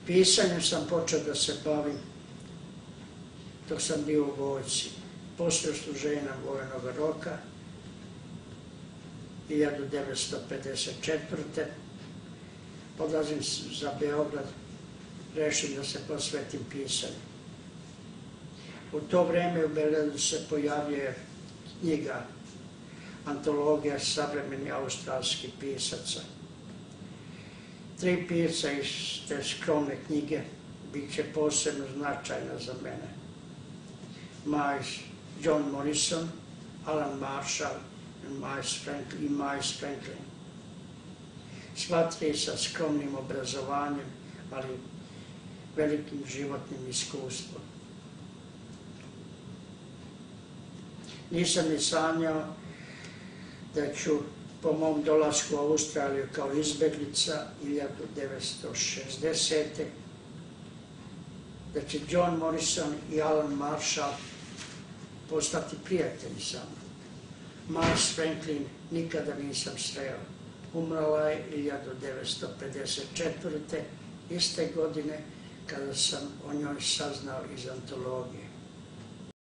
Pisanjem sam počeo da se bavim dok sam bio u vojsci. Posle odsluženja vojnog roka 1954. odlazim za Beograd, rešim da se posvetim pisanju. U to vreme u Beogradu se pojavljuje knjiga, antologija savremenih australskih pisaca. 3 pisca iz te skromne knjige bit će posebno značajna za mene. John Morrison, Alan Marshall i Miles Franklin. Sva 3 sa skromnim obrazovanjem, ali velikim životnim iskustvom. Nisam ni sanjao da ću po mom dolasku u Australiju kao izbeglica 1960. da će John Morrison i Alan Marshall postati prijatelji sa mnom. Miles Franklin nikada nisam sreo. Umrla je 1954. iste godine kada sam o njoj saznao iz antologije.